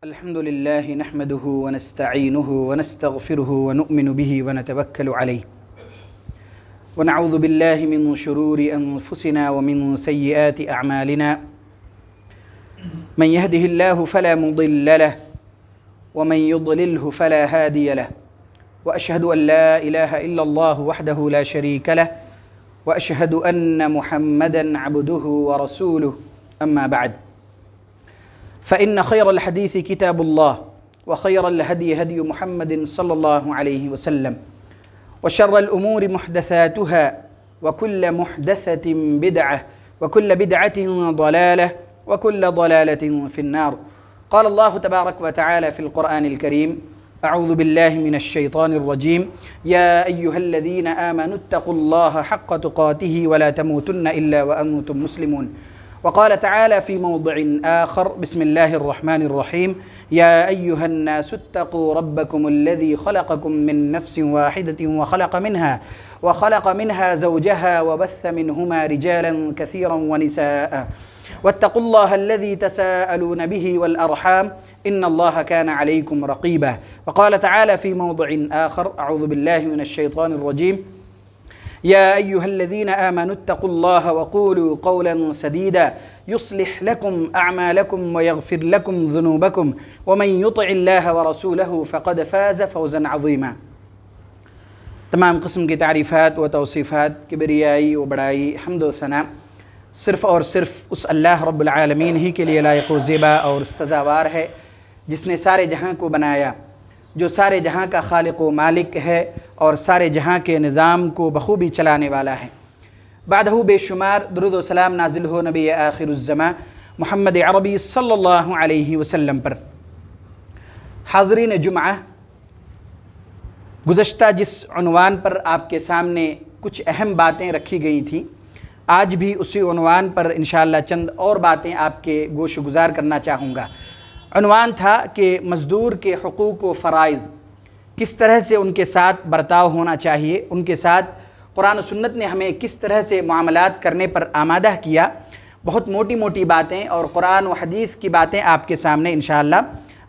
الحمد لله نحمده ونستعينه ونستغفره ونؤمن به ونتوكل عليه ونعوذ بالله من شرور أنفسنا ومن سيئات أعمالنا من يهده الله فلا مضل له ومن يضلله فلا هادي له وأشهد أن لا إله إلا الله وحده لا شريك له وأشهد أن محمدًا عبده ورسوله أما بعد فإن خير الحديث كتاب الله وخير الهدي هدي محمد صلى الله عليه وسلم وشر الأمور محدثاتها وكل محدثة بدعة وكل بدعة ضلالة وكل ضلالة في النار. قال الله تبارك وتعالى في القرآن الكريم: أعوذ بالله من الشيطان الرجيم يا أيها الذين آمنوا اتقوا الله حق تقاته ولا تموتن إلا وأنتم مسلمون. وقال تعالى في موضع آخر: بسم الله الرحمن الرحيم يا أيها الناس اتقوا ربكم الذي خلقكم من نفس واحدة وخلق منها زوجها وبث منهما رجالا كثيرا ونساء واتقوا الله الذي تساءلون به والأرحام إن الله كان عليكم رقيبا. وقال تعالى في موضع آخر: أعوذ بالله من الشيطان الرجيم يا أيها الذين آمنوا اتقوا الله وقولوا قولا سديدا يصلح لكم أعمالكم ويغفر لكم ذنوبكم ومن يطع الله ورسوله فقد فاز فوزا عظيما. تمام قسم کی تعریفات و توصیفات، کبریائی و بڑائی، حمد و ثنا صرف اور صرف اس اللہ رب العالمین ہی کے لیے لائق و زیبا اور سزاوار ہے جس نے سارے جہاں کو بنایا، جو سارے جہاں کا خالق و مالک ہے اور سارے جہاں کے نظام کو بخوبی چلانے والا ہے. بعدہ بے شمار درود و سلام نازل ہو نبی آخر الزماں محمد عربی صلی اللہ علیہ وسلم پر. حاضرین جمعہ، گزشتہ جس عنوان پر آپ کے سامنے کچھ اہم باتیں رکھی گئی تھیں، آج بھی اسی عنوان پر انشاءاللہ چند اور باتیں آپ کے گوش گزار کرنا چاہوں گا. عنوان تھا کہ مزدور کے حقوق و فرائض، کس طرح سے ان کے ساتھ برتاؤ ہونا چاہیے، ان کے ساتھ قرآن و سنت نے ہمیں کس طرح سے معاملات کرنے پر آمادہ کیا. بہت موٹی موٹی باتیں اور قرآن و حدیث کی باتیں آپ کے سامنے انشاءاللہ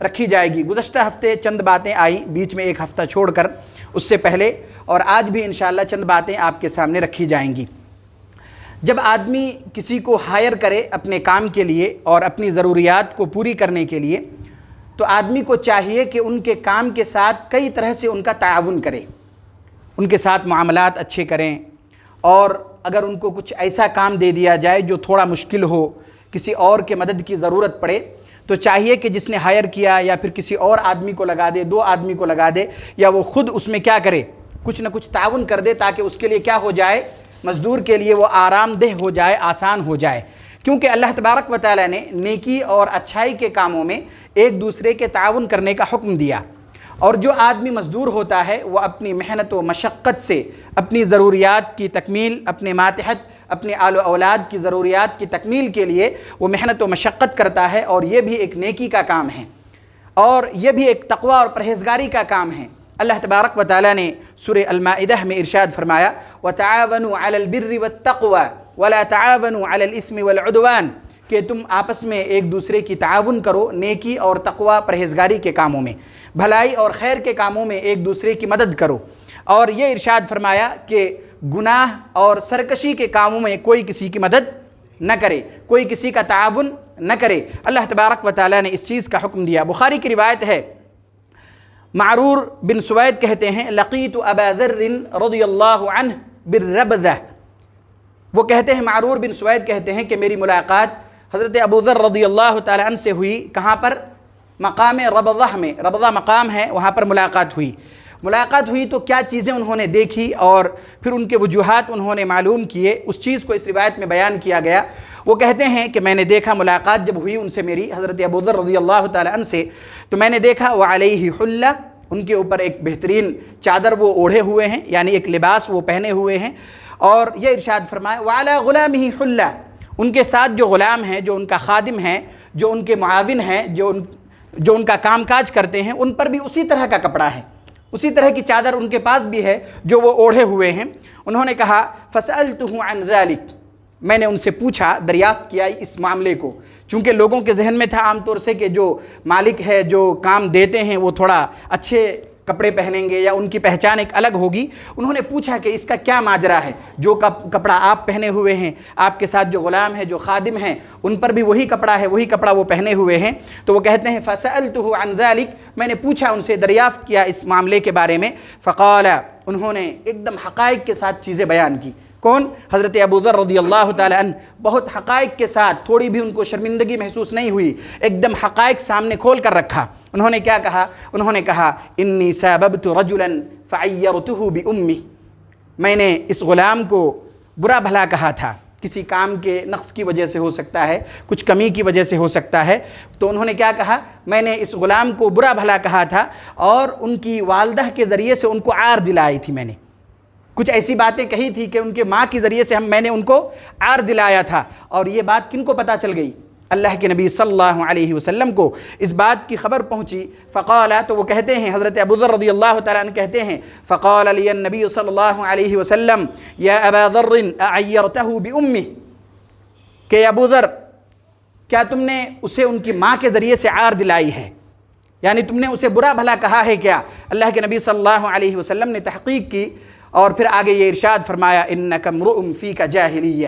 رکھی جائے گی. گزشتہ ہفتے چند باتیں آئیں، بیچ میں ایک ہفتہ چھوڑ کر اس سے پہلے، اور آج بھی انشاءاللہ چند باتیں آپ کے سامنے رکھی جائیں گی. جب آدمی کسی کو ہائر کرے اپنے کام کے لیے اور اپنی ضروریات کو پوری کرنے کے لیے، تو آدمی کو چاہیے کہ ان کے کام کے ساتھ کئی طرح سے ان کا تعاون کرے، ان کے ساتھ معاملات اچھے کریں. اور اگر ان کو کچھ ایسا کام دے دیا جائے جو تھوڑا مشکل ہو، کسی اور کے مدد کی ضرورت پڑے، تو چاہیے کہ جس نے ہائر کیا یا پھر کسی اور آدمی کو لگا دے، دو آدمی کو لگا دے، یا وہ خود اس میں کیا کرے، کچھ نہ کچھ تعاون کر دے، تاکہ اس کے لیے کیا ہو جائے، مزدور کے لیے وہ آرام دہ ہو جائے، آسان ہو جائے. کیونکہ اللہ تبارک و تعالیٰ نے نیکی اور اچھائی کے کاموں میں ایک دوسرے کے تعاون کرنے کا حکم دیا. اور جو آدمی مزدور ہوتا ہے وہ اپنی محنت و مشقت سے اپنی ضروریات کی تکمیل، اپنے ماتحت اپنے آل و اولاد کی ضروریات کی تکمیل کے لیے وہ محنت و مشقت کرتا ہے، اور یہ بھی ایک نیکی کا کام ہے، اور یہ بھی ایک تقوی اور پرہیزگاری کا کام ہے. اللہ تبارک و تعالیٰ نے سورہ المائدہ میں ارشاد فرمایا: وَتَعَاوَنُوا عَلَى الْبِرِّ وَالتَّقْوَى وَلَا تَعَاوَنُوا عَلَى الْإِثْمِ وَالْعُدْوَانِ، کہ تم آپس میں ایک دوسرے کی تعاون کرو نیکی اور تقوی پرہیزگاری کے کاموں میں، بھلائی اور خیر کے کاموں میں ایک دوسرے کی مدد کرو. اور یہ ارشاد فرمایا کہ گناہ اور سرکشی کے کاموں میں کوئی کسی کی مدد نہ کرے، کوئی کسی کا تعاون نہ کرے. اللہ تبارک و تعالیٰ نے اس چیز کا حکم دیا. بخاری کی روایت ہے، معرور بن سوید کہتے ہیں: لقیت ابا ذر رضی اللہ عنہ بالربذہ. وہ کہتے ہیں، معرور بن سوید کہتے ہیں کہ میری ملاقات حضرت ابو ذر رضی اللہ تعالیٰ عنہ سے ہوئی. کہاں پر؟ مقام ربضہ میں، ربضہ مقام ہے، وہاں پر ملاقات ہوئی. تو کیا چیزیں انہوں نے دیکھی اور پھر ان کے وجوہات انہوں نے معلوم کیے، اس چیز کو اس روایت میں بیان کیا گیا. وہ کہتے ہیں کہ میں نے دیکھا، ملاقات جب ہوئی ان سے میری، حضرت ابو ذر رضی اللہ تعالیٰ عنہ سے، تو میں نے دیکھا وعلیہ حلہ، ان کے اوپر ایک بہترین چادر وہ اوڑھے ہوئے ہیں، یعنی ایک لباس وہ پہنے ہوئے ہیں. اور یہ ارشاد فرمایا وعلی غلامہ حلہ، ان کے ساتھ جو غلام ہیں، جو ان کا خادم ہیں، جو ان کے معاون ہیں، جو ان کا کام کاج کرتے ہیں، ان پر بھی اسی طرح کا کپڑا ہے، اسی طرح کی چادر ان کے پاس بھی ہے جو وہ اوڑھے ہوئے ہیں. انہوں نے کہا فسألتہ عن ذلک، میں نے ان سے پوچھا، دریافت کیا اس معاملے کو چونکہ لوگوں کے ذہن میں تھا عام طور سے کہ جو مالک ہے جو کام دیتے ہیں وہ تھوڑا اچھے کپڑے پہنیں گے یا ان کی پہچان ایک الگ ہوگی۔ انہوں نے پوچھا کہ اس کا کیا ماجرا ہے، جو کپڑا آپ پہنے ہوئے ہیں، آپ کے ساتھ جو غلام ہے جو خادم ہیں ان پر بھی وہی کپڑا ہے، وہی کپڑا وہ پہنے ہوئے ہیں۔ تو وہ کہتے ہیں فَسَأَلْتُهُ عَنْ ذَلِكَ، میں نے پوچھا ان سے، دریافت کیا اس معاملے کے بارے میں۔ فَقَالَ، انہوں نے ایک دم حقائق کے ساتھ چیزیں بیان کی۔ کون؟ حضرت ابو ذر رضی اللہ تعالی عنہ، بہت حقائق کے ساتھ، تھوڑی بھی ان کو شرمندگی محسوس نہیں ہوئی، ایک دم حقائق سامنے کھول کر رکھا۔ انہوں نے کیا کہا؟ انہوں نے کہا انی ساببت رجلا فعیرته بأمی، میں نے اس غلام کو برا بھلا کہا تھا، کسی کام کے نقص کی وجہ سے ہو سکتا ہے، کچھ کمی کی وجہ سے ہو سکتا ہے۔ تو انہوں نے کیا کہا؟ میں نے اس غلام کو برا بھلا کہا تھا اور ان کی والدہ کے ذریعے سے ان کو عار دلائی تھی، میں نے کچھ ایسی باتیں کہی تھی کہ ان کے ماں کی ذریعے سے میں نے ان کو عار دلایا تھا۔ اور یہ بات کن کو پتہ چل گئی؟ اللہ کے نبی صلی اللہ علیہ وسلم کو اس بات کی خبر پہنچی۔ فقال، تو وہ کہتے ہیں حضرت ابو ذر رضی اللہ تعالیٰ عنہ کہتے ہیں فقال لی النبی صلی اللہ علیہ وسلم یا ابا ذر اعیرتہ بأمہ، کہ ابو ذر کیا تم نے اسے ان کی ماں کے ذریعے سے عار دلائی ہے، یعنی تم نے اسے برا بھلا کہا ہے کیا؟ اللہ کے نبی صلی اللہ علیہ وسلم نے تحقیق کی اور پھر آگے یہ ارشاد فرمایا انک امرؤ فیک جاہلیہ،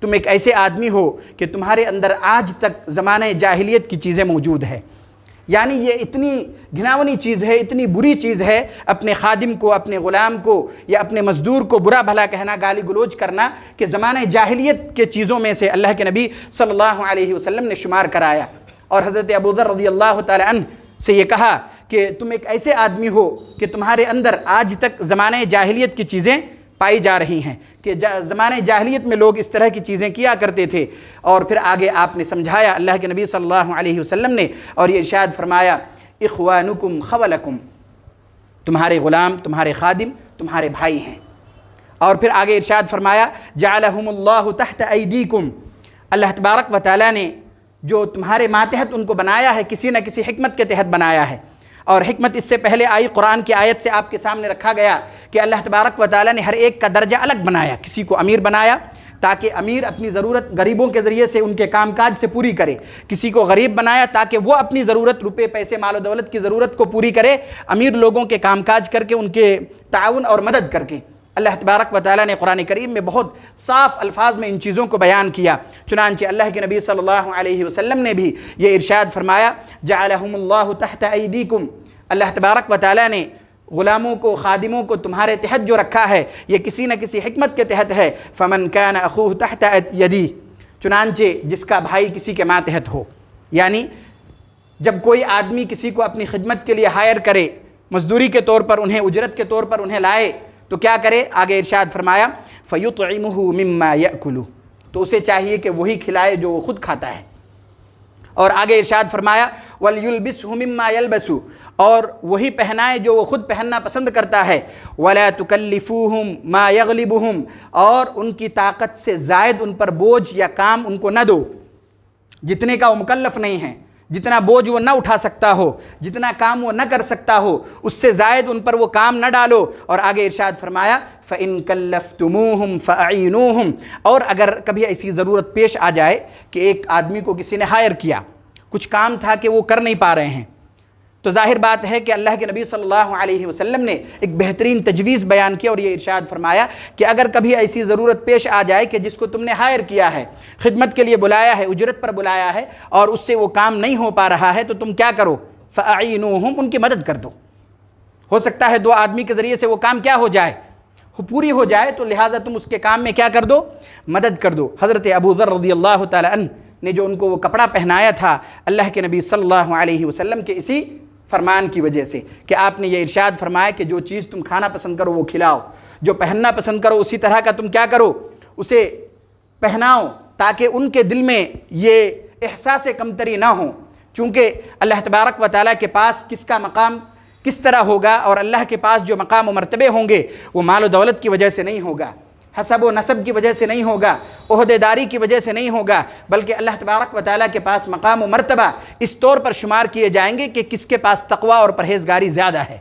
تم ایک ایسے آدمی ہو کہ تمہارے اندر آج تک زمانہ جاہلیت کی چیزیں موجود ہے۔ یعنی یہ اتنی گھناونی چیز ہے، اتنی بری چیز ہے اپنے خادم کو، اپنے غلام کو یا اپنے مزدور کو برا بھلا کہنا، گالی گلوچ کرنا، کہ زمانہ جاہلیت کے چیزوں میں سے اللہ کے نبی صلی اللہ علیہ وسلم نے شمار کرایا۔ اور حضرت ابو ذر رضی اللہ تعالی عنہ سے یہ کہا کہ تم ایک ایسے آدمی ہو کہ تمہارے اندر آج تک زمانہ جاہلیت کی چیزیں پائی جا رہی ہیں، کہ زمانہ جاہلیت میں لوگ اس طرح کی چیزیں کیا کرتے تھے۔ اور پھر آگے آپ نے سمجھایا اللہ کے نبی صلی اللہ علیہ وسلم نے، اور یہ ارشاد فرمایا اخوانکم خولکم، تمہارے غلام، تمہارے خادم تمہارے بھائی ہیں۔ اور پھر آگے ارشاد فرمایا جعلہم اللہ تحت ایدیکم، اللہ تبارک و تعالیٰ نے جو تمہارے ماتحت ان کو بنایا ہے کسی نہ کسی حکمت کے تحت بنایا ہے۔ اور حکمت اس سے پہلے آئی، قرآن کی آیت سے آپ کے سامنے رکھا گیا کہ اللہ تبارک و تعالیٰ نے ہر ایک کا درجہ الگ بنایا، کسی کو امیر بنایا تاکہ امیر اپنی ضرورت غریبوں کے ذریعے سے ان کے کام کاج سے پوری کرے، کسی کو غریب بنایا تاکہ وہ اپنی ضرورت، روپے پیسے مال و دولت کی ضرورت کو پوری کرے، امیر لوگوں کے کام کاج کر کے ان کے تعاون اور مدد کر کے۔ اللہ تبارک و تعالیٰ نے قرآن کریم میں بہت صاف الفاظ میں ان چیزوں کو بیان کیا۔ چنانچہ اللہ کے نبی صلی اللہ علیہ وسلم نے بھی یہ ارشاد فرمایا جعلہم اللہ تحت ایدیکم، اللہ تبارک و تعالیٰ نے غلاموں کو، خادموں کو تمہارے تحت جو رکھا ہے یہ کسی نہ کسی حکمت کے تحت ہے۔ فمن کان اخوہ تحت یدی، چنانچہ جس کا بھائی کسی کے ماتحت ہو، یعنی جب کوئی آدمی کسی کو اپنی خدمت کے لیے ہائر کرے، مزدوری کے طور پر انہیں، اجرت کے طور پر انہیں لائے، تو کیا کرے؟ آگے ارشاد فرمایا فَيُطْعِمُهُ مِمَّا يَأْكُلُ، تو اسے چاہیے کہ وہی کھلائے جو وہ خود کھاتا ہے۔ اور آگے ارشاد فرمایا وَلْيُلْبِسْهُ مِمَّا يَلْبَسُ، اور وہی پہنائے جو وہ خود پہننا پسند کرتا ہے۔ وَلَا تُكَلِّفُوهُمْ مَا يَغْلِبُهُمْ، اور ان کی طاقت سے زائد ان پر بوجھ یا کام ان کو نہ دو، جتنے کا وہ مکلف نہیں ہے، جتنا بوجھ وہ نہ اٹھا سکتا ہو، جتنا کام وہ نہ کر سکتا ہو، اس سے زائد ان پر وہ کام نہ ڈالو۔ اور آگے ارشاد فرمایا فَإِن كَلَّفْتُمُوهُمْ فَأَعِينُوهُمْ، اور اگر کبھی ایسی ضرورت پیش آ جائے کہ ایک آدمی کو کسی نے ہائر کیا، کچھ کام تھا کہ وہ کر نہیں پا رہے ہیں، تو ظاہر بات ہے کہ اللہ کے نبی صلی اللہ علیہ وسلم نے ایک بہترین تجویز بیان کی اور یہ ارشاد فرمایا کہ اگر کبھی ایسی ضرورت پیش آ جائے کہ جس کو تم نے ہائر کیا ہے، خدمت کے لیے بلایا ہے، اجرت پر بلایا ہے، اور اس سے وہ کام نہیں ہو پا رہا ہے، تو تم کیا کرو؟ فَأَعِينُوهُمْ، ان کی مدد کر دو۔ ہو سکتا ہے دو آدمی کے ذریعے سے وہ کام کیا ہو جائے؟ پوری ہو جائے، تو لہٰذا تم اس کے کام میں کیا کر دو؟ مدد کر دو۔ حضرت ابو ذر رضی اللہ تعالی عنہ نے جو ان کو وہ کپڑا پہنایا تھا اللہ کے نبی صلی اللہ علیہ وسلم کے اسی فرمان کی وجہ سے کہ آپ نے یہ ارشاد فرمایا کہ جو چیز تم کھانا پسند کرو وہ کھلاؤ، جو پہننا پسند کرو اسی طرح کا تم کیا کرو؟ اسے پہناؤ، تاکہ ان کے دل میں یہ احساس کمتری نہ ہو، چونکہ اللہ تبارک و تعالیٰ کے پاس کس کا مقام کس طرح ہوگا، اور اللہ کے پاس جو مقام و مرتبے ہوں گے وہ مال و دولت کی وجہ سے نہیں ہوگا، حسب و نسب کی وجہ سے نہیں ہوگا، عہدے داری کی وجہ سے نہیں ہوگا، بلکہ اللہ تبارک و تعالیٰ کے پاس مقام و مرتبہ اس طور پر شمار کیے جائیں گے کہ کس کے پاس تقوی اور پرہیزگاری زیادہ ہے۔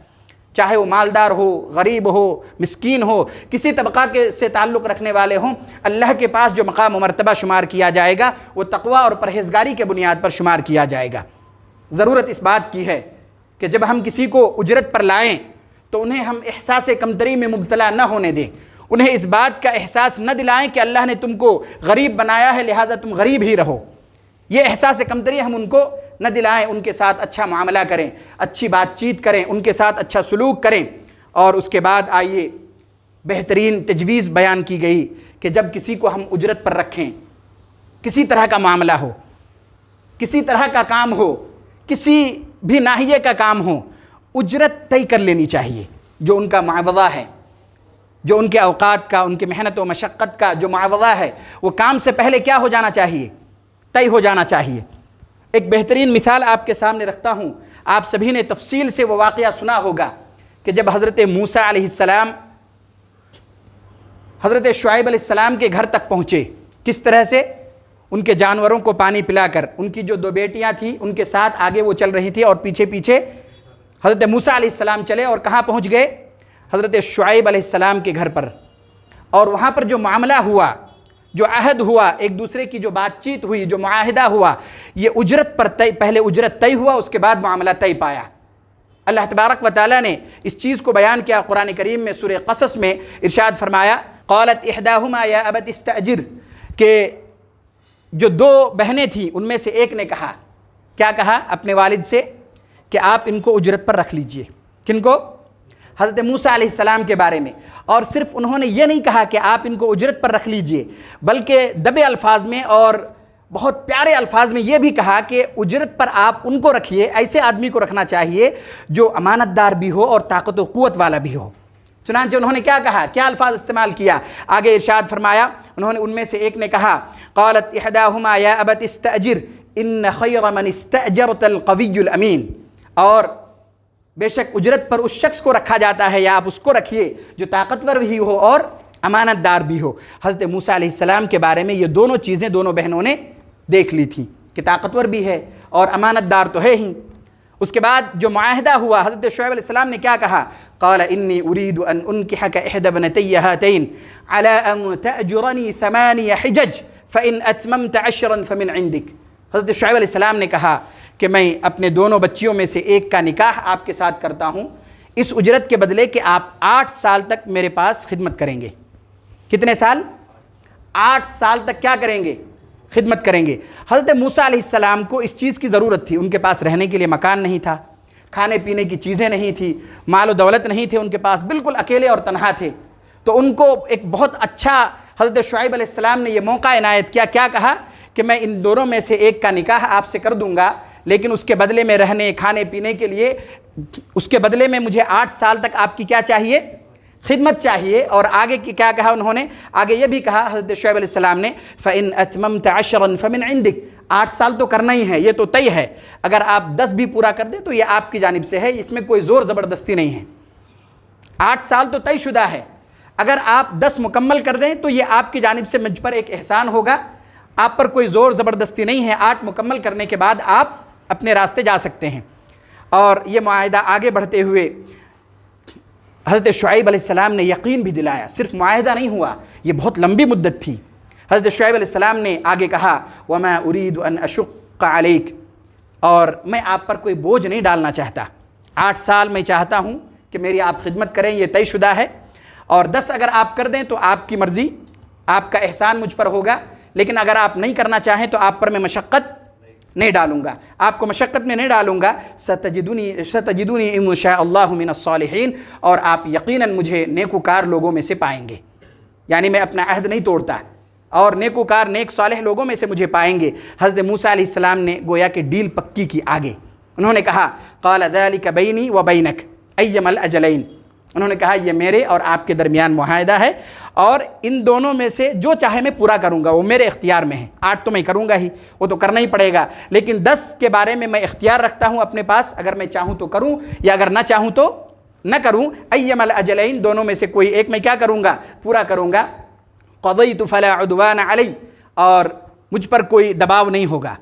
چاہے وہ مالدار ہو، غریب ہو، مسکین ہو، کسی طبقہ کے سے تعلق رکھنے والے ہوں، اللہ کے پاس جو مقام و مرتبہ شمار کیا جائے گا وہ تقوی اور پرہیزگاری کے بنیاد پر شمار کیا جائے گا۔ ضرورت اس بات کی ہے کہ جب ہم کسی کو اجرت پر لائیں تو انہیں ہم احساس کمتری میں مبتلا نہ ہونے دیں، انہیں اس بات کا احساس نہ دلائیں کہ اللہ نے تم کو غریب بنایا ہے لہٰذا تم غریب ہی رہو۔ یہ احساس کمتری ہم ان کو نہ دلائیں، ان کے ساتھ اچھا معاملہ کریں، اچھی بات چیت کریں، ان کے ساتھ اچھا سلوک کریں۔ اور اس کے بعد آئیے بہترین تجویز بیان کی گئی کہ جب کسی کو ہم اجرت پر رکھیں، کسی طرح کا معاملہ ہو، کسی طرح کا کام ہو، کسی بھی ناحیے کا کام ہو، اجرت طے کر لینی چاہیے۔ جو ان کا معاوضہ ہے، جو ان کے اوقات کا، ان کی محنت و مشقت کا جو معاوضہ ہے، وہ کام سے پہلے کیا ہو جانا چاہیے؟ طے ہو جانا چاہیے۔ ایک بہترین مثال آپ کے سامنے رکھتا ہوں، آپ سبھی نے تفصیل سے وہ واقعہ سنا ہوگا کہ جب حضرت موسیٰ علیہ السلام حضرت شعیب علیہ السلام کے گھر تک پہنچے، کس طرح سے؟ ان کے جانوروں کو پانی پلا کر، ان کی جو 2 بیٹیاں تھیں ان کے ساتھ آگے وہ چل رہی تھی اور پیچھے پیچھے حضرت موسیٰ علیہ السلام چلے اور کہاں پہنچ گئے؟ حضرت شعیب علیہ السلام کے گھر پر۔ اور وہاں پر جو معاملہ ہوا، جو عہد ہوا، ایک دوسرے کی جو بات چیت ہوئی، جو معاہدہ ہوا، یہ اجرت پر پہلے اجرت طے ہوا، اس کے بعد معاملہ طے پایا۔ اللہ تبارک و تعالیٰ نے اس چیز کو بیان کیا قرآن کریم میں، سورہ قصص میں ارشاد فرمایا، قالت احداہما یا ابت استأجر، کہ جو 2 بہنیں تھیں ان میں سے ایک نے کہا، کیا کہا اپنے والد سے؟ کہ آپ ان کو اجرت پر رکھ لیجئے۔ کن کو؟ حضرت موسیٰ علیہ السلام کے بارے میں۔ اور صرف انہوں نے یہ نہیں کہا کہ آپ ان کو اجرت پر رکھ لیجئے، بلکہ دبے الفاظ میں اور بہت پیارے الفاظ میں یہ بھی کہا کہ اجرت پر آپ ان کو رکھیے، ایسے آدمی کو رکھنا چاہیے جو امانت دار بھی ہو اور طاقت و قوت والا بھی ہو۔ چنانچہ انہوں نے کیا کہا، کیا الفاظ استعمال کیا؟ آگے ارشاد فرمایا، انہوں نے ان میں سے ایک نے کہا، قالت احداہما یا ابت استأجر ان خیر من استأجرت القوی الامین، اور بے شک اجرت پر اس شخص کو رکھا جاتا ہے یا آپ اس کو رکھیے جو طاقتور بھی ہو اور امانت دار بھی ہو۔ حضرت موسیٰ علیہ السلام کے بارے میں یہ دونوں چیزیں دونوں بہنوں نے دیکھ لی تھیں کہ طاقتور بھی ہے اور امانت دار تو ہے ہی۔ اس کے بعد جو معاہدہ ہوا، حضرت شعیب علیہ السلام نے کیا کہا؟ قال انی اريد ان انکحک احدى ابنتی هاتین على ان تأجرنی 8 حجج فان اتممت 10 فمن عندک۔ حضرت شعیب علیہ السلام نے کہا کہ میں اپنے دونوں بچیوں میں سے ایک کا نکاح آپ کے ساتھ کرتا ہوں اس اجرت کے بدلے کہ آپ 8 سال تک میرے پاس خدمت کریں گے۔ کتنے سال؟ 8 سال تک کیا کریں گے؟ خدمت کریں گے۔ حضرت موسیٰ علیہ السلام کو اس چیز کی ضرورت تھی، ان کے پاس رہنے کے لیے مکان نہیں تھا، کھانے پینے کی چیزیں نہیں تھی، مال و دولت نہیں تھے ان کے پاس، بالکل اکیلے اور تنہا تھے۔ تو ان کو ایک بہت اچھا حضرت شعیب علیہ السلام نے یہ موقع عنایت کیا، کیا کہا کہ میں ان دونوں میں سے ایک کا نکاح آپ سے کر دوں گا، لیکن اس کے بدلے میں رہنے کھانے پینے کے لیے، اس کے بدلے میں مجھے 8 سال تک آپ کی کیا چاہیے؟ خدمت چاہیے۔ اور آگے کی کیا کہا انہوں نے؟ آگے یہ بھی کہا حضرت شعیب علیہ السلام نے، فَإِنْ أَتْمَمْتَ 10 فَمِنْ عِنْدِكَ، 8 سال تو کرنا ہی ہے، یہ تو طے ہے، اگر آپ 10 بھی پورا کر دیں تو یہ آپ کی جانب سے ہے، اس میں کوئی زور زبردستی نہیں ہے۔ 8 سال تو طے شدہ ہے، اگر آپ 10 مکمل کر دیں تو یہ آپ کی جانب سے مجھ پر ایک احسان ہوگا، آپ پر کوئی زور زبردستی نہیں ہے، 8 مکمل کرنے کے بعد آپ اپنے راستے جا سکتے ہیں۔ اور یہ معاہدہ آگے بڑھتے ہوئے حضرت شعیب علیہ السلام نے یقین بھی دلایا، صرف معاہدہ نہیں ہوا، یہ بہت لمبی مدت تھی۔ حضرت شعیب علیہ السلام نے آگے کہا، وَمَا أُرِيدُ أَنْ أَشُقَّ عَلَيْكَ، اور میں آپ پر کوئی بوجھ نہیں ڈالنا چاہتا، 8 سال میں چاہتا ہوں کہ میری آپ خدمت کریں، یہ طے شدہ ہے، اور 10 اگر آپ کر دیں تو آپ کی مرضی، آپ کا احسان مجھ پر ہوگا، لیکن اگر آپ نہیں کرنا چاہیں تو آپ پر میں مشقت نہیں ڈالوں گا، آپ کو مشقت میں نہیں ڈالوں گا۔ ستجدونی ان شاء اللہ من الصالحین، اور آپ یقیناً مجھے نیکوکار لوگوں میں سے پائیں گے، یعنی میں اپنا عہد نہیں توڑتا، اور نیکوکار نیک صالح لوگوں میں سے مجھے پائیں گے۔ حضرت موسیٰ علیہ السلام نے گویا کہ ڈیل پکی کی آگے، انہوں نے کہا، قال ذلک بینی و بینک ایما الاجلین، انہوں نے کہا یہ میرے اور آپ کے درمیان معاہدہ ہے، اور ان دونوں میں سے جو چاہے میں پورا کروں گا، وہ میرے اختیار میں ہے، 8 تو میں کروں گا ہی، وہ تو کرنا ہی پڑے گا، لیکن 10 کے بارے میں اختیار رکھتا ہوں اپنے پاس، اگر میں چاہوں تو کروں یا اگر نہ چاہوں تو نہ کروں، ایما الاجلین، دونوں میں سے کوئی ایک میں کیا کروں گا؟ پورا کروں گا۔ قضیت فلا عدوان علی، اور مجھ پر کوئی دباؤ نہیں ہوگا،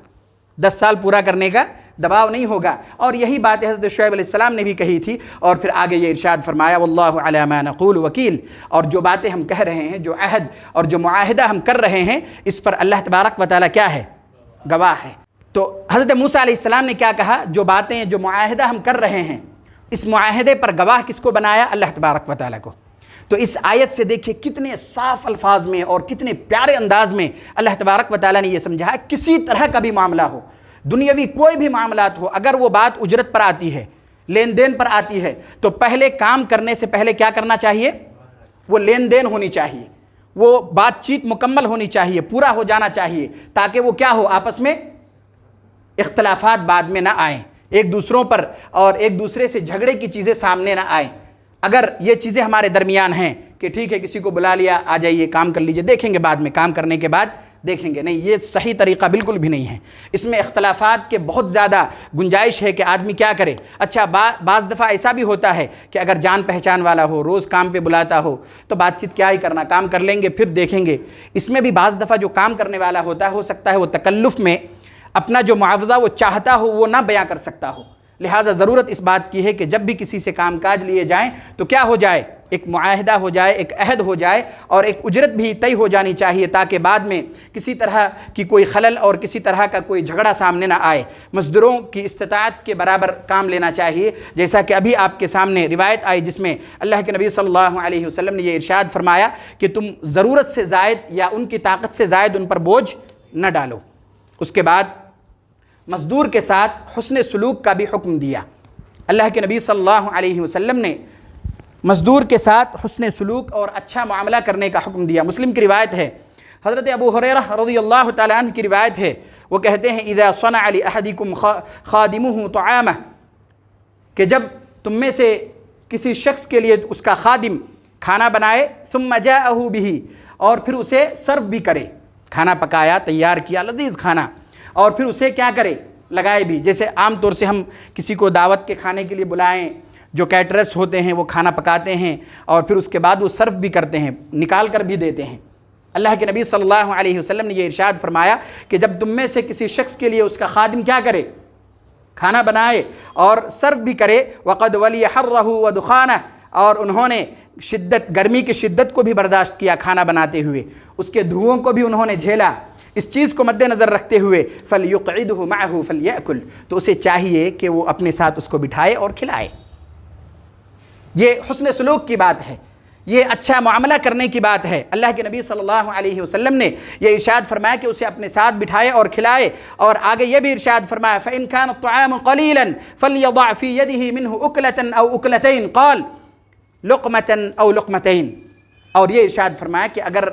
10 سال پورا کرنے کا دباؤ نہیں ہوگا۔ اور یہی بات حضرت شعیب علیہ السلام نے بھی کہی تھی، اور پھر آگے یہ ارشاد فرمایا واللہ علی ما نقول وکیل، اور جو باتیں ہم کہہ رہے ہیں، جو عہد اور جو معاہدہ ہم کر رہے ہیں، اس پر اللہ تبارک و تعالیٰ کیا ہے؟ گواہ ہے۔ تو حضرت موسیٰ علیہ السلام نے کیا کہا؟ جو باتیں، جو معاہدہ ہم کر رہے ہیں، اس معاہدے پر گواہ کس کو بنایا؟ اللہ تبارک و تعالیٰ کو۔ تو اس آیت سے دیکھیے کتنے صاف الفاظ میں اور کتنے پیارے انداز میں اللہ تبارک و تعالیٰ نے یہ سمجھایا، کسی طرح کا بھی معاملہ ہو، دنیاوی کوئی بھی معاملات ہو، اگر وہ بات اجرت پر آتی ہے، لین دین پر آتی ہے، تو پہلے کام کرنے سے پہلے کیا کرنا چاہیے؟ وہ لین دین ہونی چاہیے، وہ بات چیت مکمل ہونی چاہیے، پورا ہو جانا چاہیے، تاکہ وہ کیا ہو؟ آپس میں اختلافات بعد میں نہ آئیں، ایک دوسروں پر اور ایک دوسرے سے جھگڑے کی چیزیں سامنے نہ آئیں۔ اگر یہ چیزیں ہمارے درمیان ہیں کہ ٹھیک ہے کسی کو بلا لیا، آ جائیے کام کر لیجئے، دیکھیں گے بعد میں، کام کرنے کے بعد دیکھیں گے، نہیں، یہ صحیح طریقہ بالکل بھی نہیں ہے۔ اس میں اختلافات کے بہت زیادہ گنجائش ہے کہ آدمی کیا کرے۔ اچھا، بعض دفعہ ایسا بھی ہوتا ہے کہ اگر جان پہچان والا ہو، روز کام پہ بلاتا ہو، تو بات چیت کیا ہی کرنا، کام کر لیں گے پھر دیکھیں گے۔ اس میں بھی بعض دفعہ جو کام کرنے والا ہوتا ہے، ہو سکتا ہے وہ تکلف میں اپنا جو معاوضہ وہ چاہتا ہو وہ نہ بیان کر سکتا ہو، لہٰذا ضرورت اس بات کی ہے کہ جب بھی کسی سے کام کاج لیے جائیں تو کیا ہو جائے؟ ایک معاہدہ ہو جائے، ایک عہد ہو جائے، اور ایک اجرت بھی طے ہو جانی چاہیے، تاکہ بعد میں کسی طرح کی کوئی خلل اور کسی طرح کا کوئی جھگڑا سامنے نہ آئے۔ مزدوروں کی استطاعت کے برابر کام لینا چاہیے، جیسا کہ ابھی آپ کے سامنے روایت آئی جس میں اللہ کے نبی صلی اللہ علیہ وسلم نے یہ ارشاد فرمایا کہ تم ضرورت سے زائد یا ان کی طاقت سے زائد ان پر بوجھ نہ ڈالو۔ اس کے بعد مزدور کے ساتھ حسن سلوک کا بھی حکم دیا۔ اللہ کے نبی صلی اللہ علیہ وسلم نے مزدور کے ساتھ حسن سلوک اور اچھا معاملہ کرنے کا حکم دیا۔ مسلم کی روایت ہے، حضرت ابو ہریرہ رضی اللہ تعالیٰ عنہ کی روایت ہے، وہ کہتے ہیں اذا صنع لأحدکم خادمہ طعامہ، کہ جب تم میں سے کسی شخص کے لیے اس کا خادم کھانا بنائے، ثم جاءہ بہ، اور پھر اسے سرو بھی کرے، کھانا پکایا، تیار کیا لذیذ کھانا، اور پھر اسے کیا کرے؟ لگائے بھی۔ جیسے عام طور سے ہم کسی کو دعوت کے کھانے کے لیے بلائیں، جو کیٹررس ہوتے ہیں وہ کھانا پکاتے ہیں اور پھر اس کے بعد وہ سرو بھی کرتے ہیں، نکال کر بھی دیتے ہیں۔ اللہ کے نبی صلی اللہ علیہ وسلم نے یہ ارشاد فرمایا کہ جب تم میں سے کسی شخص کے لیے اس کا خادم کیا کرے؟ کھانا بنائے اور سرو بھی کرے، وقد ولی حرہ ودخانہ، اور انہوں نے گرمی کی شدت کو بھی برداشت کیا کھانا بناتے ہوئے، اس کے دھوؤں کو بھی انہوں نے جھیلا، اس چیز کو مد نظر رکھتے ہوئے فَلْيُقْعِدْهُ مَعَهُ فَلْيَأْكُلْ، تو اسے چاہیے کہ وہ اپنے ساتھ اس کو بٹھائے اور کھلائے۔ یہ حسن سلوک کی بات ہے، یہ اچھا معاملہ کرنے کی بات ہے۔ اللہ کے نبی صلی اللہ علیہ وسلم نے یہ ارشاد فرمایا کہ اسے اپنے ساتھ بٹھائے اور کھلائے، اور آگے یہ بھی ارشاد فرمایا فَإِنْ كَانَ الطَّعَامُ قَلِيلًا فَلْيَضَعْ فِي يَدِهِ مِنْهُ أُكْلَةً أَوْ أُكْلَتَيْن قال لقمة أو لقمتين، اور یہ ارشاد فرمایا کہ اگر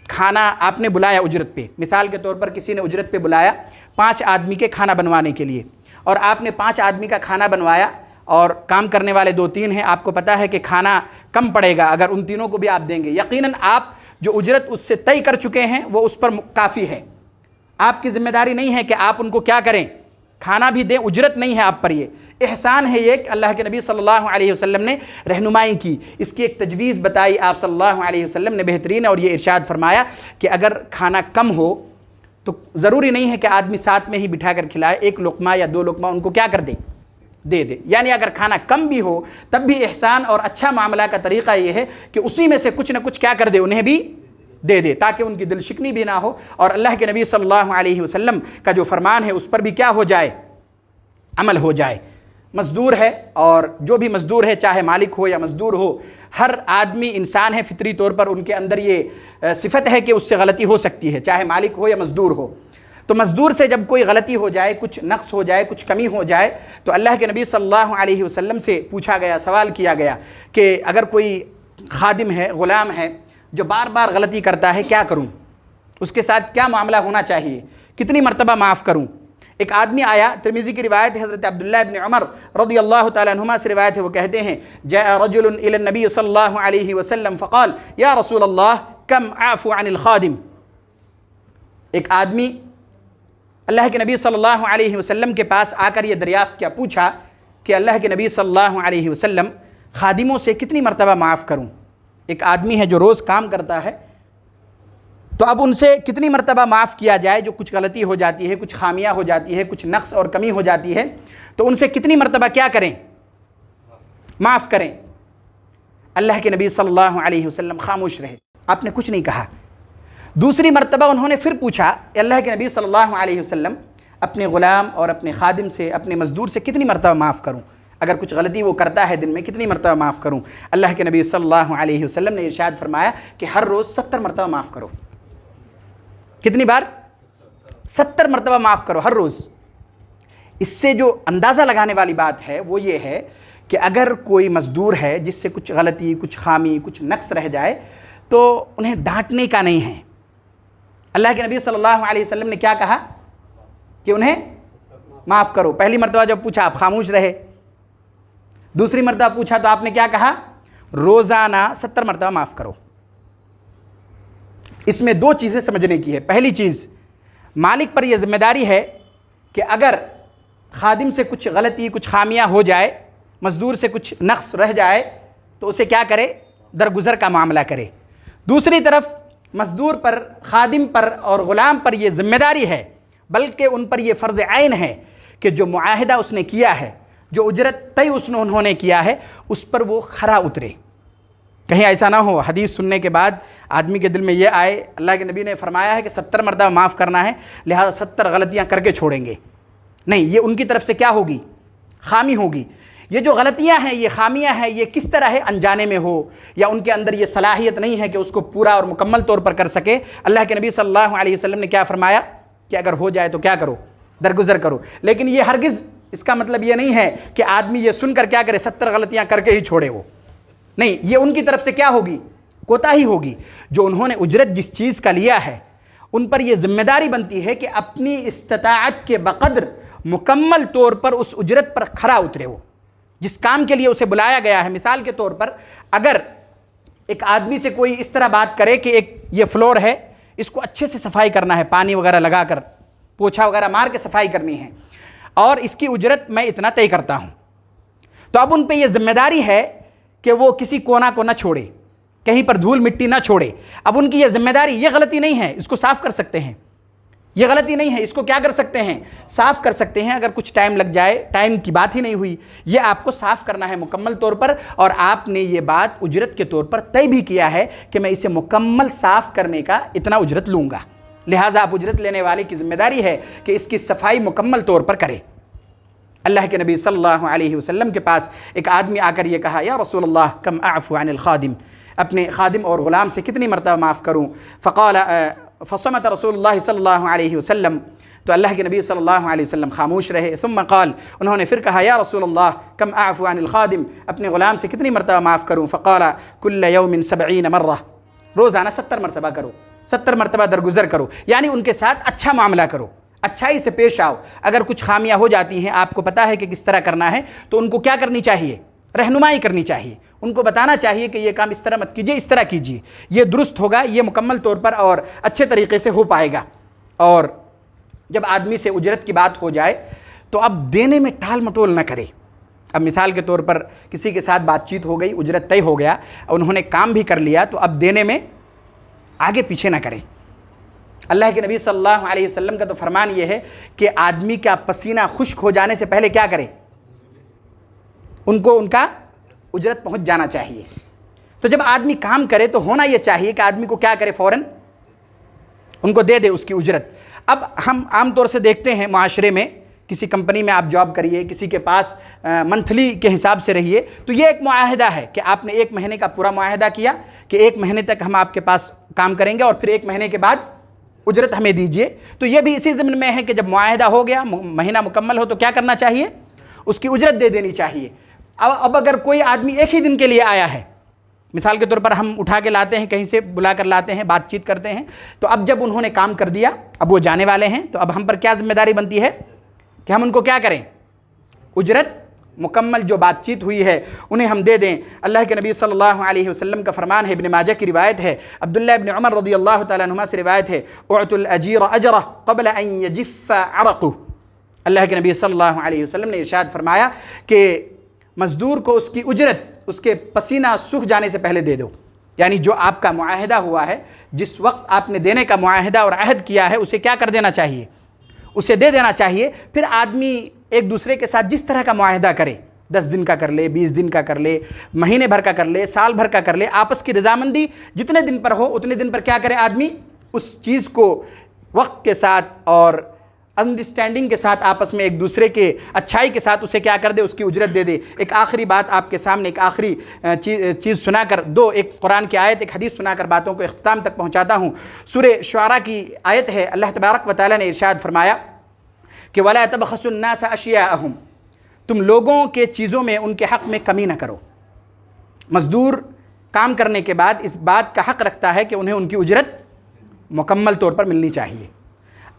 کھانا آپ نے بلایا اجرت پہ، مثال کے طور پر کسی نے اجرت پہ بلایا 5 آدمی کے کھانا بنوانے کے لیے، اور آپ نے 5 آدمی کا کھانا بنوایا اور کام کرنے والے 2-3 ہیں، آپ کو پتہ ہے کہ کھانا کم پڑے گا اگر ان تینوں کو بھی آپ دیں گے، یقیناً آپ جو اجرت اس سے طے کر چکے ہیں وہ اس پر کافی ہے، آپ کی ذمہ داری نہیں ہے کہ آپ ان کو کیا کریں؟ کھانا بھی دیں، اجرت نہیں ہے آپ پر، یہ احسان ہے یہ کہ اللہ کے نبی صلی اللہ علیہ وسلم نے رہنمائی کی، اس کی ایک تجویز بتائی آپ صلی اللہ علیہ وسلم نے بہترین، اور یہ ارشاد فرمایا کہ اگر کھانا کم ہو تو ضروری نہیں ہے کہ آدمی ساتھ میں ہی بٹھا کر کھلائے، 1 لقمہ یا 2 لقمہ ان کو کیا کر دے دے، یعنی اگر کھانا کم بھی ہو تب بھی احسان اور اچھا معاملہ کا طریقہ یہ ہے کہ اسی میں سے کچھ نہ کچھ کیا کر دے، انہیں بھی دے دے، تاکہ ان کی دل شکنی بھی نہ ہو، اور اللہ کے نبی صلی اللہ علیہ وسلم کا جو فرمان ہے اس پر بھی کیا ہو جائے؟ عمل ہو جائے۔ مزدور ہے، اور جو بھی مزدور ہے چاہے مالک ہو یا مزدور ہو، ہر آدمی انسان ہے، فطری طور پر ان کے اندر یہ صفت ہے کہ اس سے غلطی ہو سکتی ہے، چاہے مالک ہو یا مزدور ہو۔ تو مزدور سے جب کوئی غلطی ہو جائے، کچھ نقص ہو جائے، کچھ کمی ہو جائے، تو اللہ کے نبی صلی اللہ علیہ وسلم سے پوچھا گیا، سوال کیا گیا کہ اگر کوئی خادم ہے، غلام ہے، جو بار بار غلطی کرتا ہے، کیا کروں؟ اس کے ساتھ کیا معاملہ ہونا چاہیے؟ کتنی مرتبہ معاف کروں؟ ایک آدمی آیا، ترمذی کی روایت ہے، حضرت عبداللہ ابن عمر رضی اللہ تعالیٰ عنہما سے روایت ہے، وہ کہتے ہیں جاء رجل الى النبی صلی اللہ علیہ وسلم فقال یا رسول اللہ کم اعفو عن الخادم، ایک آدمی اللہ کے نبی صلی اللہ علیہ وسلم کے پاس آ کر یہ دریافت کیا، پوچھا کہ اللہ کے نبی صلی اللہ علیہ وسلم خادموں سے کتنی مرتبہ معاف کروں؟ ایک آدمی ہے جو روز کام کرتا ہے، تو اب ان سے کتنی مرتبہ معاف کیا جائے؟ جو کچھ غلطی ہو جاتی ہے، کچھ خامیاں ہو جاتی ہے، کچھ نقص اور کمی ہو جاتی ہے، تو ان سے کتنی مرتبہ کیا کریں؟ معاف کریں۔ اللہ کے نبی صلی اللہ علیہ وسلم خاموش رہے، آپ نے کچھ نہیں کہا۔ دوسری مرتبہ انہوں نے پھر پوچھا، اللہ کے نبی صلی اللہ علیہ وسلم اپنے غلام اور اپنے خادم سے، اپنے مزدور سے کتنی مرتبہ معاف کروں؟ اگر کچھ غلطی وہ کرتا ہے دن میں کتنی مرتبہ معاف کروں؟ اللہ کے نبی صلی اللہ علیہ وسلم نے ارشاد فرمایا کہ ہر روز 70 مرتبہ معاف کرو۔ کتنی بار؟ 70 مرتبہ معاف کرو ہر روز۔ اس سے جو اندازہ لگانے والی بات ہے وہ یہ ہے کہ اگر کوئی مزدور ہے جس سے کچھ غلطی، کچھ خامی، کچھ نقص رہ جائے تو انہیں ڈانٹنے کا نہیں ہے۔ اللہ کے نبی صلی اللہ علیہ وسلم نے کیا کہا کہ انہیں معاف کرو۔ پہلی مرتبہ جب پوچھا آپ خاموش رہے، دوسری مرتبہ پوچھا تو آپ نے کیا کہا؟ روزانہ 70 مرتبہ معاف کرو۔ اس میں دو چیزیں سمجھنے کی ہے۔ پہلی چیز، مالک پر یہ ذمہ داری ہے کہ اگر خادم سے کچھ غلطی، کچھ خامیاں ہو جائے، مزدور سے کچھ نقص رہ جائے تو اسے کیا کرے؟ درگزر کا معاملہ کرے۔ دوسری طرف مزدور پر، خادم پر اور غلام پر یہ ذمہ داری ہے، بلکہ ان پر یہ فرض عین ہے کہ جو معاہدہ اس نے کیا ہے، جو اجرت طے انہوں نے کیا ہے، اس پر وہ کھرا اترے۔ کہیں ایسا نہ ہو حدیث سننے کے بعد آدمی کے دل میں یہ آئے اللہ کے نبی نے فرمایا ہے کہ 70 مرتبہ معاف کرنا ہے، لہذا 70 غلطیاں کر کے چھوڑیں گے۔ نہیں، یہ ان کی طرف سے کیا ہوگی؟ خامی ہوگی۔ یہ جو غلطیاں ہیں، یہ خامیاں ہیں، یہ کس طرح ہے؟ انجانے میں ہو یا ان کے اندر یہ صلاحیت نہیں ہے کہ اس کو پورا اور مکمل طور پر کر سکے۔ اللہ کے نبی صلی اللہ علیہ وسلم نے کیا فرمایا کہ اگر ہو جائے تو کیا کرو؟ درگزر کرو۔ لیکن یہ ہرگز اس کا مطلب یہ نہیں ہے کہ آدمی یہ سن کر کیا کرے؟ 70 غلطیاں کر کے ہی چھوڑے وہ۔ نہیں، یہ ان کی طرف سے کیا ہوگی؟ کوتاہی ہوگی۔ جو انہوں نے اجرت جس چیز کا لیا ہے ان پر یہ ذمہ داری بنتی ہے کہ اپنی استطاعت کے بقدر مکمل طور پر اس اجرت پر کھرا اترے۔ وہ جس کام کے لیے اسے بلایا گیا ہے، مثال کے طور پر اگر ایک آدمی سے کوئی اس طرح بات کرے کہ ایک یہ فلور ہے، اس کو اچھے سے صفائی کرنا ہے، پانی وغیرہ لگا کر، پوچھا وغیرہ مار کے صفائی کرنی ہے، اور اس کی اجرت میں اتنا طے کرتا ہوں، تو اب ان پہ یہ ذمہ داری ہے کہ وہ کسی کونا کو نہ چھوڑے، کہیں پر دھول مٹی نہ چھوڑے۔ اب ان کی یہ ذمہ داری، یہ غلطی نہیں ہے، اس کو صاف کر سکتے ہیں، یہ غلطی نہیں ہے، اس کو کیا کر سکتے ہیں؟ صاف کر سکتے ہیں۔ اگر کچھ ٹائم لگ جائے، ٹائم کی بات ہی نہیں ہوئی، یہ آپ کو صاف کرنا ہے مکمل طور پر، اور آپ نے یہ بات اجرت کے طور پر طے بھی کیا ہے کہ میں اسے مکمل صاف کرنے کا اتنا اجرت لوں گا، لہٰذا آپ اجرت لینے والے کی ذمہ داری ہے کہ اس کی صفائی مکمل طور پر کرے۔ اللہ کے نبی صلی اللہ علیہ وسلم کے پاس ایک آدمی آ کر یہ کہا، یا رسول اللہ کم اعفو عن الخادم، اپنے خادم اور غلام سے کتنی مرتبہ معاف کروں؟ فصمت رسول اللہ صلی اللہ علیہ وسلم، تو اللہ کے نبی صلی اللہ علیہ وسلم خاموش رہے۔ ثم قال، انہوں نے پھر کہا، یا رسول اللہ کم اعفو عن الخادم، اپنے غلام سے کتنی مرتبہ معاف کروں؟ فقال کل یوم 70 مرہ، روزانہ 70 مرتبہ کرو، 70 مرتبہ درگزر کرو، یعنی ان کے ساتھ اچھا معاملہ کرو، اچھائی سے پیش آؤ۔ اگر کچھ خامیاں ہو جاتی ہیں، آپ کو پتہ ہے کہ کس طرح کرنا ہے، تو ان کو کیا کرنی چاہیے؟ رہنمائی کرنی چاہیے، ان کو بتانا چاہیے کہ یہ کام اس طرح مت کیجیے، اس طرح کیجیے، یہ درست ہوگا، یہ مکمل طور پر اور اچھے طریقے سے ہو پائے گا۔ اور جب آدمی سے اجرت کی بات ہو جائے تو اب دینے میں ٹال مٹول نہ کرے۔ اب مثال کے طور پر کسی کے ساتھ بات چیت ہو گئی، اجرت طے ہو گیا، انہوں نے کام بھی کر لیا، تو اب دینے میں آگے پیچھے نہ کریں۔ اللہ کے نبی صلی اللہ علیہ وسلم کا تو فرمان یہ ہے کہ آدمی کا پسینہ خشک ہو جانے سے پہلے کیا کرے؟ ان کو ان کا اجرت پہنچ جانا چاہیے۔ تو جب آدمی کام کرے تو ہونا یہ چاہیے کہ آدمی کو کیا کرے؟ فوراً ان کو دے دے اس کی اجرت۔ اب ہم عام طور سے دیکھتے ہیں معاشرے میں، کسی کمپنی میں آپ جاب کریے، کسی کے پاس منتھلی کے حساب سے رہیے، تو یہ ایک معاہدہ ہے کہ آپ نے 1 مہینے کا پورا معاہدہ کیا کہ 1 مہینے تک ہم آپ کے پاس کام کریں گے اور پھر 1 مہینے کے بعد اجرت ہمیں دیجئے۔ تو یہ بھی اسی ضمن میں ہے کہ جب معاہدہ ہو گیا، مہینہ مکمل ہو، تو کیا کرنا چاہیے؟ اس کی اجرت دے دینی چاہیے۔ اب اگر کوئی آدمی 1 ہی دن کے لیے آیا ہے، مثال کے طور پر ہم اٹھا کے لاتے ہیں، کہیں سے بلا کر لاتے ہیں، بات چیت کرتے ہیں، تو اب جب انہوں نے کام کر دیا، اب وہ جانے والے ہیں، تو اب ہم پر کیا ذمہ داری بنتی ہے کہ ہم ان کو کیا کریں؟ اجرت مکمل جو بات چیت ہوئی ہے انہیں ہم دے دیں۔ اللہ کے نبی صلی اللہ علیہ وسلم کا فرمان ہے، ابن ماجہ کی روایت ہے، عبداللہ ابن عمر رضی اللہ تعالیٰ عنہما سے روایت ہے، اعطوا الاجیر اجرہ قبل ان یجف عرقہ۔ اللہ کے نبی صلی اللہ علیہ وسلم نے ارشاد فرمایا کہ مزدور کو اس کی اجرت اس کے پسینہ سوکھ جانے سے پہلے دے دو، یعنی جو آپ کا معاہدہ ہوا ہے، جس وقت آپ نے دینے کا معاہدہ اور عہد کیا ہے، اسے کیا کر دینا چاہیے؟ اسے دے دینا چاہیے۔ پھر آدمی ایک دوسرے کے ساتھ جس طرح کا معاہدہ کرے، 10 دن کا کر لے، 20 دن کا کر لے، مہینے بھر کا کر لے، سال بھر کا کر لے، آپس کی رضامندی جتنے دن پر ہو اتنے دن پر کیا کرے آدمی؟ اس چیز کو وقت کے ساتھ اور انڈرسٹینڈنگ کے ساتھ آپس میں ایک دوسرے کے اچھائی کے ساتھ اسے کیا کر دے؟ اس کی اجرت دے دے۔ ایک آخری بات آپ کے سامنے، ایک آخری چیز سنا کر، ایک قرآن کی آیت، ایک حدیث سنا کر باتوں کو اختتام تک پہنچاتا ہوں۔ سورہ شعراء کی آیت ہے، اللہ تبارک و تعالیٰ نے ارشاد فرمایا کہ وَلَا تَبْخَسُوا النَّاسَ أَشْيَاءَهُمْ، تم لوگوں کے چیزوں میں ان کے حق میں کمی نہ کرو۔ مزدور کام کرنے کے بعد اس بات کا حق رکھتا ہے کہ انہیں ان کی اجرت مکمل طور پر ملنی چاہیے۔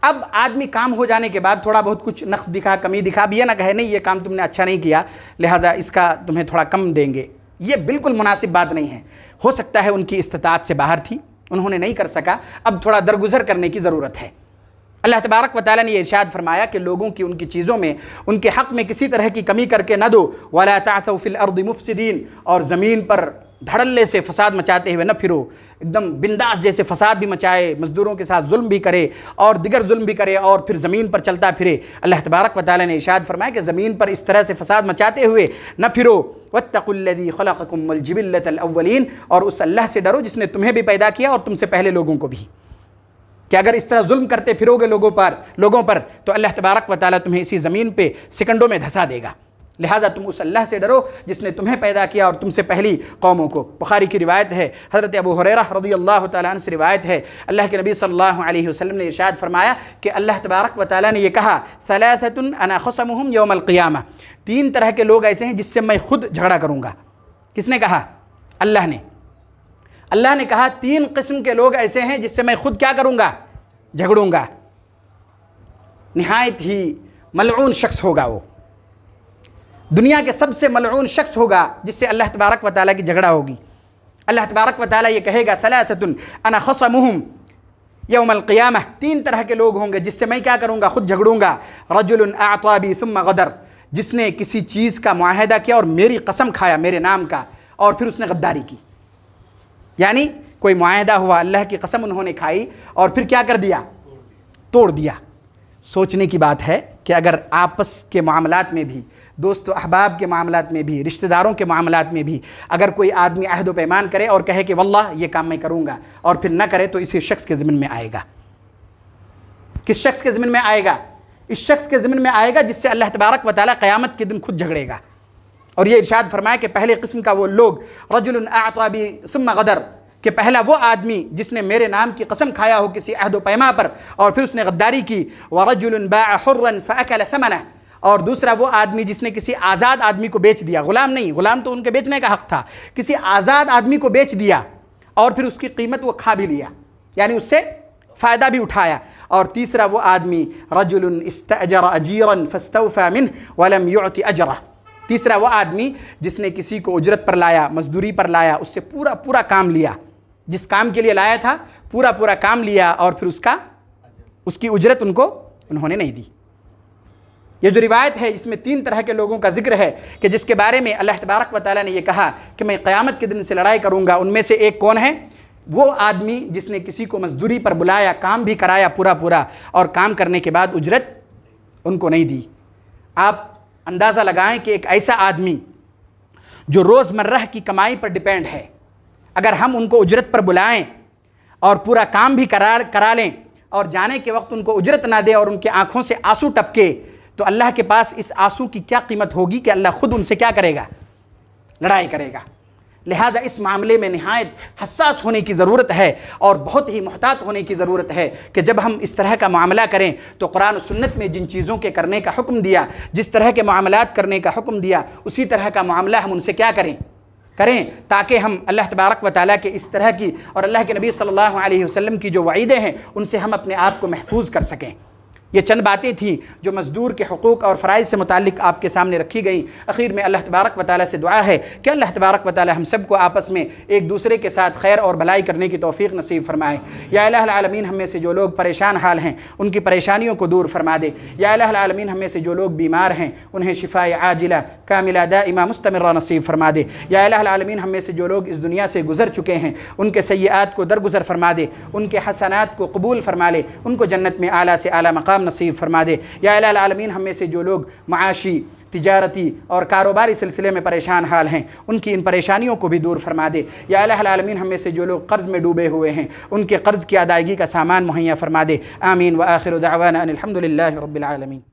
اب آدمی کام ہو جانے کے بعد تھوڑا بہت کچھ نقص دکھا، کمی دکھا، اب یہ نہ کہے نہیں یہ کام تم نے اچھا نہیں کیا لہٰذا اس کا تمہیں تھوڑا کم دیں گے، یہ بالکل مناسب بات نہیں ہے۔ ہو سکتا ہے ان کی استطاعت سے باہر تھی، انہوں نے نہیں کر سکا، اب تھوڑا درگزر کرنے کی ضرورت ہے۔ اللہ تبارک و تعالیٰ نے یہ ارشاد فرمایا کہ لوگوں کی ان کی چیزوں میں ان کے حق میں کسی طرح کی کمی کر کے نہ دو، وَلَا تَعْثَوْا فِي الْأَرْضِ مُفْسِدِينَ، اور زمین پر دھڑلے سے فساد مچاتے ہوئے نہ پھرو، ایک دم بنداس جیسے فساد بھی مچائے، مزدوروں کے ساتھ ظلم بھی کرے اور دیگر ظلم بھی کرے اور پھر زمین پر چلتا پھرے۔ اللہ تبارک و تعالیٰ نے ارشاد فرمایا کہ زمین پر اس طرح سے فساد مچاتے ہوئے نہ پھرو، وَاتَّقُوا الَّذِي خَلَقَكُمْ وَالْجِبِلَّةَ الْأَوَّلِينَ، اور اس اللہ سے ڈرو جس نے تمہیں بھی پیدا کیا اور تم سے پہلے لوگوں کو بھی، کہ اگر اس طرح ظلم کرتے پھرو گے لوگوں پر تو اللہ تبارک و تعالیٰ تمہیں اسی زمین پہ سیکنڈوں میں دھسا دے گا۔ لہٰذا تم اس اللہ سے ڈرو جس نے تمہیں پیدا کیا اور تم سے پہلی قوموں کو۔ بخاری کی روایت ہے، حضرت ابو ہریرہ رضی اللہ تعالیٰ عنہ سے روایت ہے، اللہ کے نبی صلی اللہ علیہ وسلم نے ارشاد فرمایا کہ اللہ تبارک و تعالیٰ نے یہ کہا، ثلاثۃ انا خصمہم یوم القیامہ، 3 طرح کے لوگ ایسے ہیں جس سے میں خود جھگڑا کروں گا۔ کس نے کہا؟ اللہ نے کہا 3 قسم کے لوگ ایسے ہیں جس سے میں خود کیا کروں گا؟ جھگڑوں گا۔ نہایت ہی ملعون شخص ہوگا، وہ دنیا کے سب سے ملعون شخص ہوگا جس سے اللہ تبارک و تعالیٰ کی جھگڑا ہوگی۔ اللہ تبارک و تعالیٰ یہ کہے گا ثلاثۃ انا خصمہم یوم القیامہ، 3 طرح کے لوگ ہوں گے جس سے میں کیا کروں گا؟ خود جھگڑوں گا۔ رجل اعطى بی ثم غدر، جس نے کسی چیز کا معاہدہ کیا اور میری قسم کھایا میرے نام کا اور پھر اس نے غداری کی، یعنی کوئی معاہدہ ہوا، اللہ کی قسم انہوں نے کھائی اور پھر کیا کر دیا؟ توڑ دیا۔ سوچنے کی بات ہے کہ اگر آپس کے معاملات میں بھی، دوست و احباب کے معاملات میں بھی، رشتہ داروں کے معاملات میں بھی اگر کوئی آدمی عہد و پیمان کرے اور کہے کہ واللہ یہ کام میں کروں گا اور پھر نہ کرے تو اسی شخص کے ضمن میں آئے گا۔ کس شخص کے ضمن میں آئے گا؟ اس شخص کے ضمن میں آئے گا جس سے اللہ تبارک و تعالیٰ قیامت کے دن خود جھگڑے گا۔ اور یہ ارشاد فرمایا کہ پہلے قسم کا وہ لوگ، رجل اعطى بی ثم غدر، کہ پہلا وہ آدمی جس نے میرے نام کی قسم کھایا ہو کسی عہد و پیما پر اور پھر اس نے غداری کی، وَرَجُلٌ بَاعَ حُرًّا فَأَكَلَ ثَمَنَهُ، اور دوسرا وہ آدمی جس نے کسی آزاد آدمی کو بیچ دیا، غلام نہیں، غلام تو ان کے بیچنے کا حق تھا، کسی آزاد آدمی کو بیچ دیا اور پھر اس کی قیمت وہ کھا بھی لیا، یعنی اس سے فائدہ بھی اٹھایا۔ اور تیسرا وہ آدمی، رَجُلٌ اسْتَأْجَرَ أَجِيرًا فَاسْتَوْفَى مِنْهُ وَلَمْ يُعْتِ أَجْرَهُ، تیسرا وہ آدمی جس نے کسی کو اجرت پر لایا، مزدوری پر لایا، اس سے پورا کام لیا، جس کام کے لیے لایا تھا پورا کام لیا اور پھر اس کی اجرت انہوں نے نہیں دی۔ یہ جو روایت ہے اس میں 3 طرح کے لوگوں کا ذکر ہے کہ جس کے بارے میں اللہ تبارک و تعالیٰ نے یہ کہا کہ میں قیامت کے دن سے لڑائی کروں گا۔ ان میں سے ایک کون ہے؟ وہ آدمی جس نے کسی کو مزدوری پر بلایا، کام بھی کرایا پورا اور کام کرنے کے بعد اجرت ان کو نہیں دی۔ آپ اندازہ لگائیں کہ ایک ایسا آدمی جو روزمرہ کی کمائی پر ڈیپینڈ ہے، اگر ہم ان کو اجرت پر بلائیں اور پورا کام بھی کرا لیں اور جانے کے وقت ان کو اجرت نہ دے اور ان کے آنکھوں سے آنسو ٹپکے، تو اللہ کے پاس اس آنسو کی کیا قیمت ہوگی کہ اللہ خود ان سے کیا کرے گا؟ لڑائی کرے گا۔ لہذا اس معاملے میں نہایت حساس ہونے کی ضرورت ہے اور بہت ہی محتاط ہونے کی ضرورت ہے کہ جب ہم اس طرح کا معاملہ کریں تو قرآن و سنت میں جن چیزوں کے کرنے کا حکم دیا، جس طرح کے معاملات کرنے کا حکم دیا، اسی طرح کا معاملہ ہم ان سے کیا کریں تاکہ ہم اللہ تبارک و تعالیٰ کے اس طرح کی اور اللہ کے نبی صلی اللہ علیہ وسلم کی جو وعیدیں ہیں ان سے ہم اپنے آپ کو محفوظ کر سکیں۔ یہ چند باتیں تھیں جو مزدور کے حقوق اور فرائض سے متعلق آپ کے سامنے رکھی گئیں۔ اخیر میں اللہ تبارک و تعالیٰ سے دعا ہے کہ اللہ تبارک و تعالیٰ ہم سب کو آپس میں ایک دوسرے کے ساتھ خیر اور بھلائی کرنے کی توفیق نصیب فرمائے۔ یا الہ العالمین ہم میں سے جو لوگ پریشان حال ہیں ان کی پریشانیوں کو دور فرما دے۔ یا الہ العالمین ہم میں سے جو لوگ بیمار ہیں انہیں شفاء عاجلہ کاملہ دائمہ مستمرہ نصیب فرما دے۔ یا الہ العالمین ہم میں سے جو لوگ اس دنیا سے گزر چکے ہیں ان کے سیئات کو درگزر فرما دے، ان کے حسنات کو قبول فرما لے، ان کو جنت میں اعلیٰ سے اعلیٰ مقام نصیب فرما دے۔ یا الہ العالمین ہم میں سے جو لوگ معاشی، تجارتی اور کاروباری سلسلے میں پریشان حال ہیں ان کی ان پریشانیوں کو بھی دور فرما دے۔ یا الہ العالمین ہم میں سے جو لوگ قرض میں ڈوبے ہوئے ہیں ان کے قرض کی ادائیگی کا سامان مہیا فرما دے۔ آمین وآخر دعوانا ان الحمد للہ رب العالمین۔